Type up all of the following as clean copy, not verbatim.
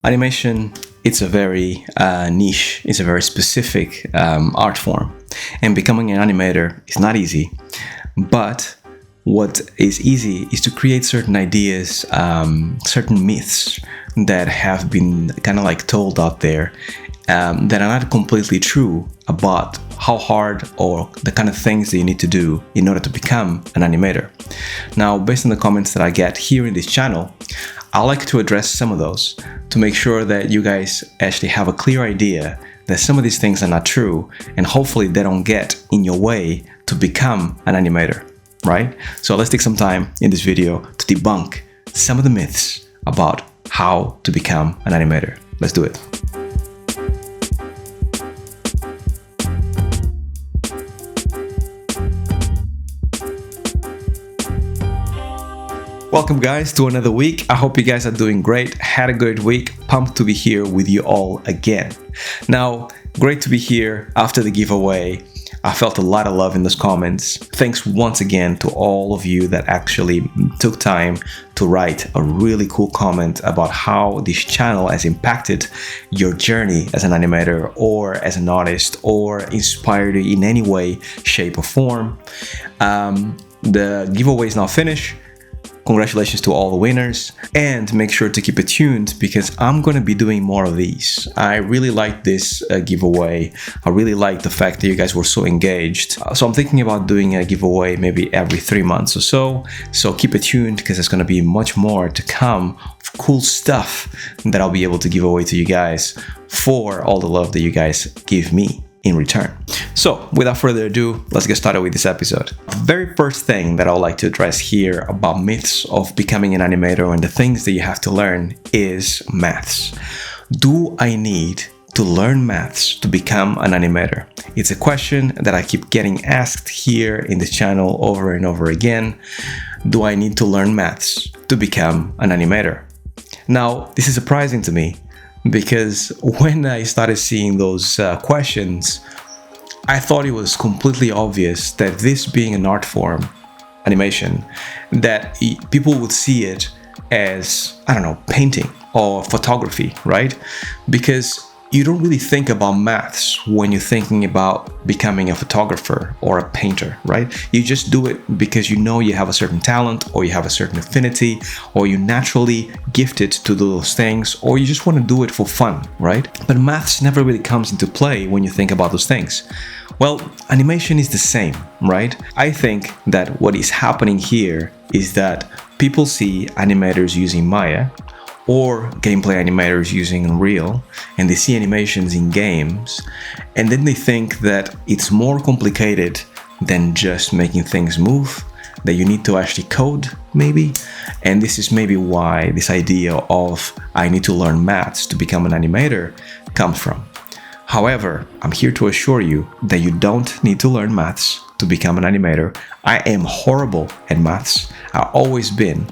Animation, it's a very niche, it's a very specific art form, and becoming an animator is not easy. But what is easy is to create certain ideas, certain myths that have been kind of like told out there that are not completely true about how hard or the kind of things that you need to do in order to become an animator. Now, based on the comments that I get here in this channel, I like to address some of those to make sure that you guys actually have a clear idea that some of these things are not true, and hopefully they don't get in your way to become an animator, right? So let's take some time in this video to debunk some of the myths about how to become an animator. Let's do it. Welcome guys to another week. I hope you guys are doing great. Had a great week. Pumped to be here with you all again. Now, great to be here after the giveaway. I felt a lot of love in those comments. Thanks once again to all of you that actually took time to write a really cool comment about how this channel has impacted your journey as an animator or as an artist or inspired you in any way, shape or form. The giveaway is now finished. Congratulations to all the winners, and make sure to keep it tuned because I'm going to be doing more of these. I really like this giveaway. I really like the fact that you guys were so engaged. So I'm thinking about doing a giveaway maybe every 3 months or so. So keep it tuned because there's going to be much more to come. Cool stuff that I'll be able to give away to you guys for all the love that you guys give me in return. So without further ado, let's get started with this episode. The very first thing that I would like to address here about myths of becoming an animator and the things that you have to learn is maths. Do I need to learn maths to become an animator? It's a question that I keep getting asked here in this channel over and over again. Do I need to learn maths to become an animator? Now, this is surprising to me because when I started seeing those questions, I thought it was completely obvious that this being an art form, animation, that people would see it as, I don't know, painting or photography, right? Because you don't really think about maths when you're thinking about becoming a photographer or a painter, right? You just do it because you know you have a certain talent or you have a certain affinity or you're naturally gifted to do those things or you just want to do it for fun, right? But maths never really comes into play when you think about those things. Well, animation is the same, right? I think that what is happening here is that people see animators using Maya or gameplay animators using Unreal, and they see animations in games, and then they think that it's more complicated than just making things move, that you need to actually code, maybe. And this is maybe why this idea of I need to learn maths to become an animator comes from. However, I'm here to assure you that you don't need to learn maths to become an animator. I am horrible at maths. I've always been.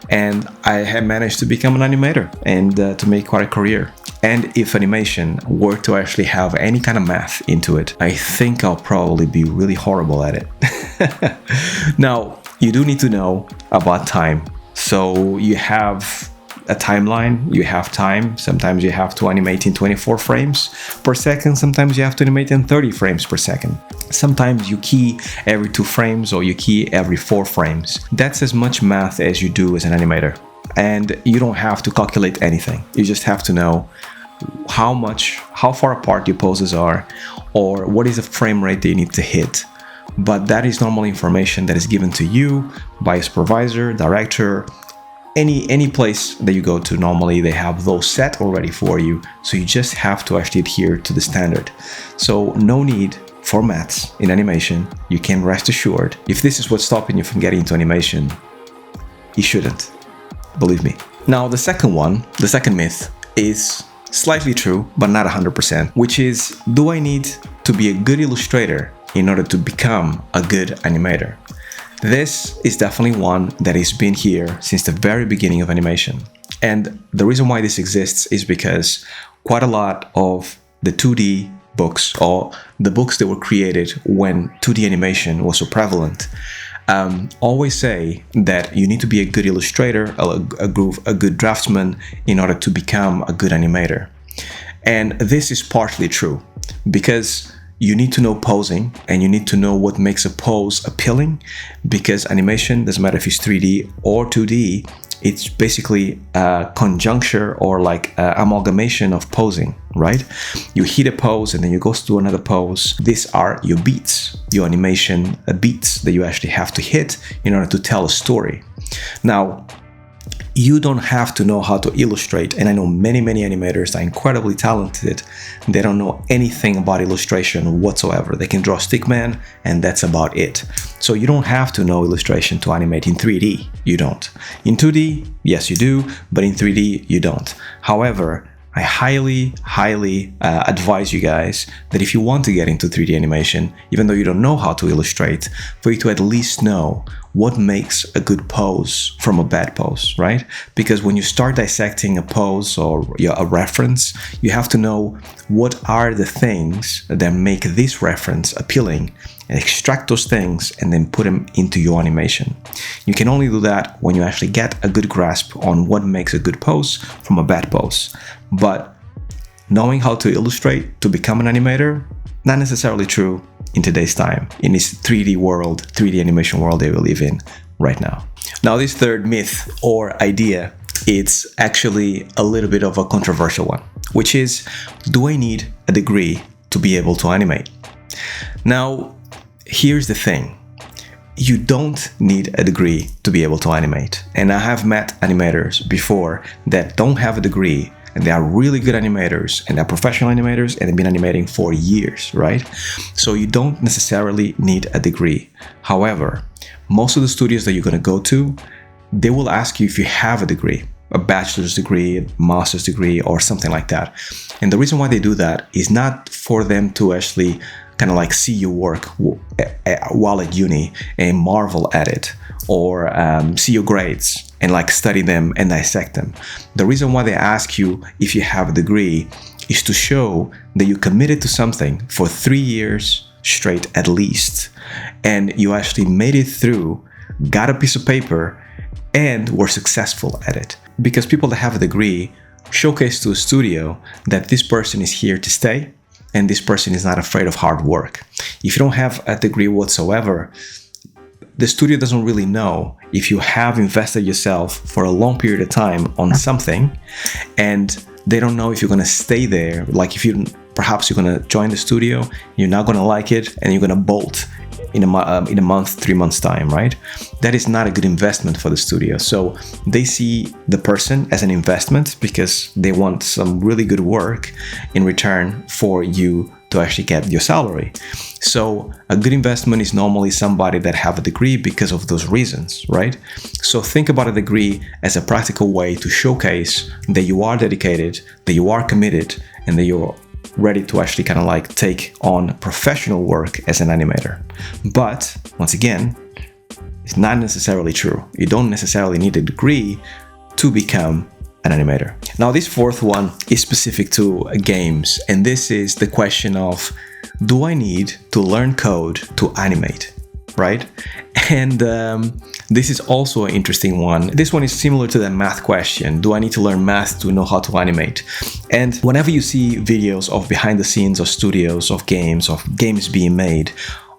And I have managed to become an animator and to make quite a career. And if animation were to actually have any kind of math into it, I think I'll probably be really horrible at it. Now, you do need to know about time. So you have a timeline, you have time. Sometimes you have to animate in 24 frames per second. Sometimes you have to animate in 30 frames per second. Sometimes you key every 2 frames or you key every 4 frames. That's as much math as you do as an animator. And you don't have to calculate anything. You just have to know how far apart your poses are or what is the frame rate that you need to hit. But that is normal information that is given to you by a supervisor, director, any place that you go to. Normally they have those set already for you, so you just have to actually adhere to the standard. So no need for maths in animation. You can rest assured, if this is what's stopping you from getting into animation, you shouldn't, believe me. Now the second myth is slightly true but not 100%, which is, do I need to be a good illustrator in order to become a good animator? This is definitely one that has been here since the very beginning of animation. And the reason why this exists is because quite a lot of the 2D books or the books that were created when 2D animation was so prevalent always say that you need to be a good illustrator, a good draftsman in order to become a good animator. And this is partially true because you need to know posing and you need to know what makes a pose appealing, because animation, doesn't matter if it's 3D or 2D, it's basically a conjuncture or like amalgamation of posing, right? You hit a pose and then you go to another pose. These are your beats, your animation beats that you actually have to hit in order to tell a story. Now, you don't have to know how to illustrate, and I know many animators are incredibly talented. They don't know anything about illustration whatsoever. They can draw stickman and that's about it. So you don't have to know illustration to animate in 3D. You don't. In 2D, yes you do, but in 3D you don't. However, I highly advise you guys that if you want to get into 3D animation, even though you don't know how to illustrate, for you to at least know what makes a good pose from a bad pose, right? Because when you start dissecting a pose or a reference, you have to know what are the things that make this reference appealing, and extract those things and then put them into your animation. You can only do that when you actually get a good grasp on what makes a good pose from a bad pose. But knowing how to illustrate to become an animator, not necessarily true in today's time, in this 3D world, 3D animation world that we live in right now. Now, this third myth or idea, it's actually a little bit of a controversial one, which is, do I need a degree to be able to animate? Now, here's the thing. You don't need a degree to be able to animate. And I have met animators before that don't have a degree, and they are really good animators, and they're professional animators, and they've been animating for years, right? So you don't necessarily need a degree. However, most of the studios that you're going to go to, they will ask you if you have a degree, a bachelor's degree, a master's degree, or something like that. And the reason why they do that is not for them to actually kind of like see your work while at uni and marvel at it, or see your grades and like study them and dissect them. The reason why they ask you if you have a degree is to show that you committed to something for 3 years straight at least, and you actually made it through, got a piece of paper, and were successful at it. Because people that have a degree showcase to a studio that this person is here to stay, and this person is not afraid of hard work. If you don't have a degree whatsoever, the studio doesn't really know if you have invested yourself for a long period of time on something, and they don't know if you're going to stay there. Like if you perhaps you're going to join the studio, you're not going to like it, and you're going to bolt in a month, 3 months time, right? That is not a good investment for the studio. So they see the person as an investment because they want some really good work in return for you to actually get your salary. So a good investment is normally somebody that have a degree because of those reasons, right? So think about a degree as a practical way to showcase that you are dedicated, that you are committed, and that you're ready to actually kind of like take on professional work as an animator. But once again, it's not necessarily true. You don't necessarily need a degree to become an animator. Now, this fourth one is specific to games, and this is the question of, do I need to learn code to animate, right? And this is also an interesting one. This one is similar to the math question. Do I need to learn math to know how to animate? And whenever you see videos of behind the scenes of studios, of games being made,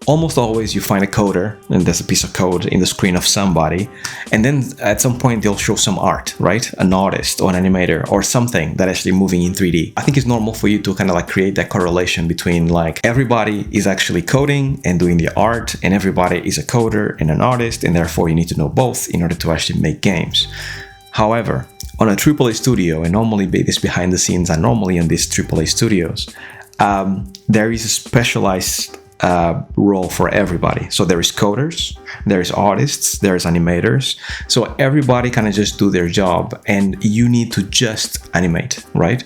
almost always you find a coder, and there's a piece of code in the screen of somebody, and then at some point they'll show some art, right? An artist or an animator or something that actually moving in 3D. I think it's normal for you to kind of like create that correlation between like everybody is actually coding and doing the art, and everybody is a coder and an artist, and therefore you need to know both in order to actually make games. However, on a AAA studio, and normally this behind the scenes are normally in these AAA studios, there is a specialized role for everybody. So there is coders, there is artists, there is animators. So everybody kind of just do their job, and you need to just animate, right?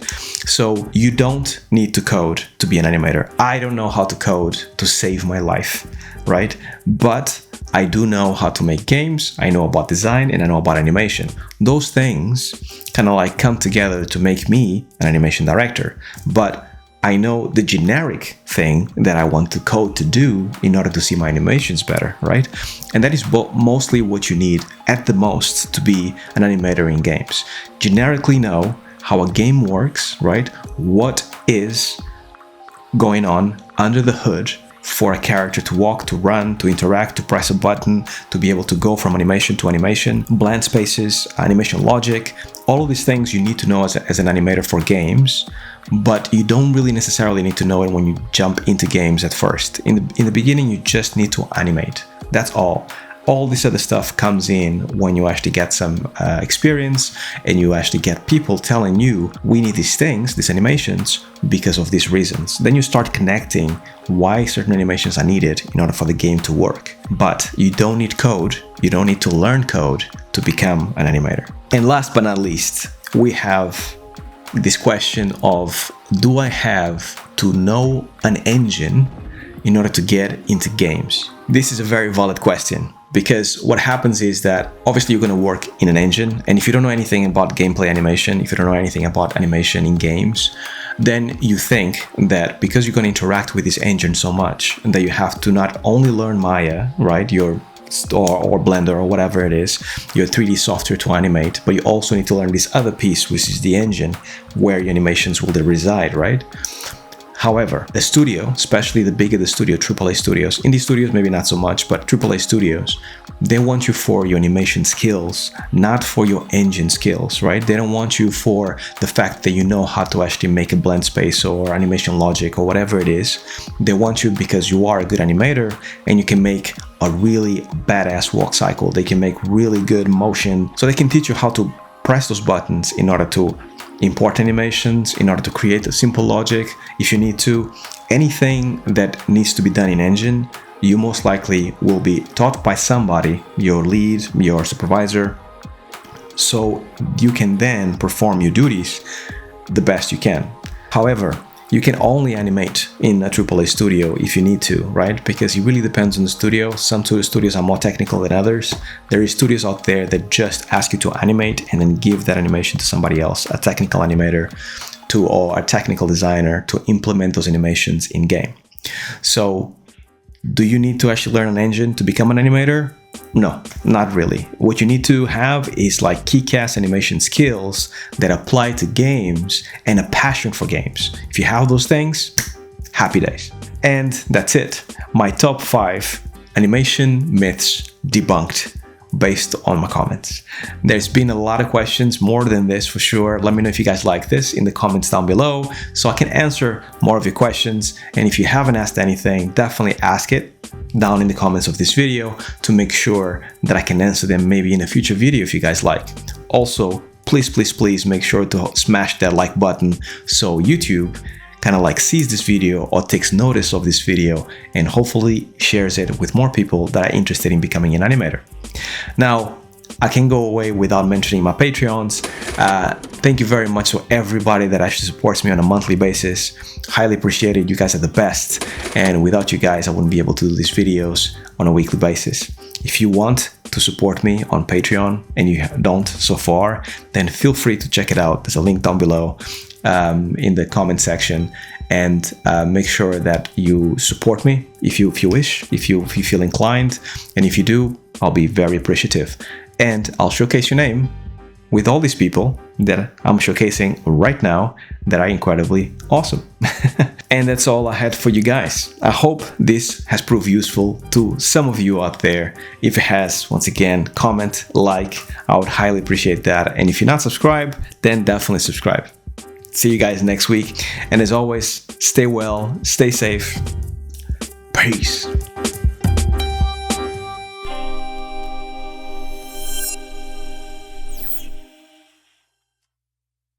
So you don't need to code to be an animator. I don't know how to code to save my life, right? But I do know how to make games, I know about design, and I know about animation. Those things kind of like come together to make me an animation director. But I know the generic thing that I want to code to do in order to see my animations better, right? And that is mostly what you need at the most to be an animator in games. Generically know how a game works, right? What is going on under the hood for a character to walk, to run, to interact, to press a button, to be able to go from animation to animation, blend spaces, animation logic, all of these things you need to know as an animator for games, but you don't really necessarily need to know it when you jump into games at first. In the beginning, you just need to animate. That's all. All this other stuff comes in when you actually get some experience and you actually get people telling you, we need these things, these animations, because of these reasons. Then you start connecting why certain animations are needed in order for the game to work. But you don't need code, you don't need to learn code to become an animator. And last but not least, we have this question of, do I have to know an engine in order to get into games? This is a very valid question. Because what happens is that obviously you're going to work in an engine, and if you don't know anything about gameplay animation, if you don't know anything about animation in games, then you think that because you're going to interact with this engine so much, that you have to not only learn Maya, right, or Blender or whatever it is, your 3D software to animate, but you also need to learn this other piece, which is the engine, where your animations will reside, right? However, a studio, especially the bigger the studio, AAA studios, indie studios maybe not so much, but AAA studios, they want you for your animation skills, not for your engine skills, right? They don't want you for the fact that you know how to actually make a blend space or animation logic or whatever it is. They want you because you are a good animator and you can make a really badass walk cycle. They can make really good motion. So they can teach you how to press those buttons in order to import animations, in order to create a simple logic. If you need to, anything that needs to be done in engine, you most likely will be taught by somebody, your lead, your supervisor, so you can then perform your duties the best you can. However, you can only animate in a AAA studio if you need to, right? Because it really depends on the studio. Some studios are more technical than others. There is studios out there that just ask you to animate and then give that animation to somebody else, a technical animator or a technical designer to implement those animations in game. So do you need to actually learn an engine to become an animator? No, not really. What you need to have is like kick-ass animation skills that apply to games and a passion for games. If you have those things, happy days. And that's it. My top 5 animation myths debunked based on my comments. There's been a lot of questions, more than this for sure. Let me know if you guys like this in the comments down below so I can answer more of your questions. And if you haven't asked anything, definitely ask it down in the comments of this video to make sure that I can answer them maybe in a future video if you guys like. Also, please make sure to smash that like button so YouTube kind of like sees this video or takes notice of this video and hopefully shares it with more people that are interested in becoming an animator. Now, I can go away without mentioning my Patreons. Thank you very much to everybody that actually supports me on a monthly basis. Highly appreciated. You guys are the best. And without you guys, I wouldn't be able to do these videos on a weekly basis. If you want to support me on Patreon and you don't so far, then feel free to check it out. There's a link down below in the comment section, and make sure that you support me if you wish, if you feel inclined, and if you do, I'll be very appreciative. And I'll showcase your name with all these people that I'm showcasing right now that are incredibly awesome. And that's all I had for you guys. I hope this has proved useful to some of you out there. If it has, once again, comment, like, I would highly appreciate that. And if you're not subscribed, then definitely subscribe. See you guys next week. And as always, stay well, stay safe. Peace.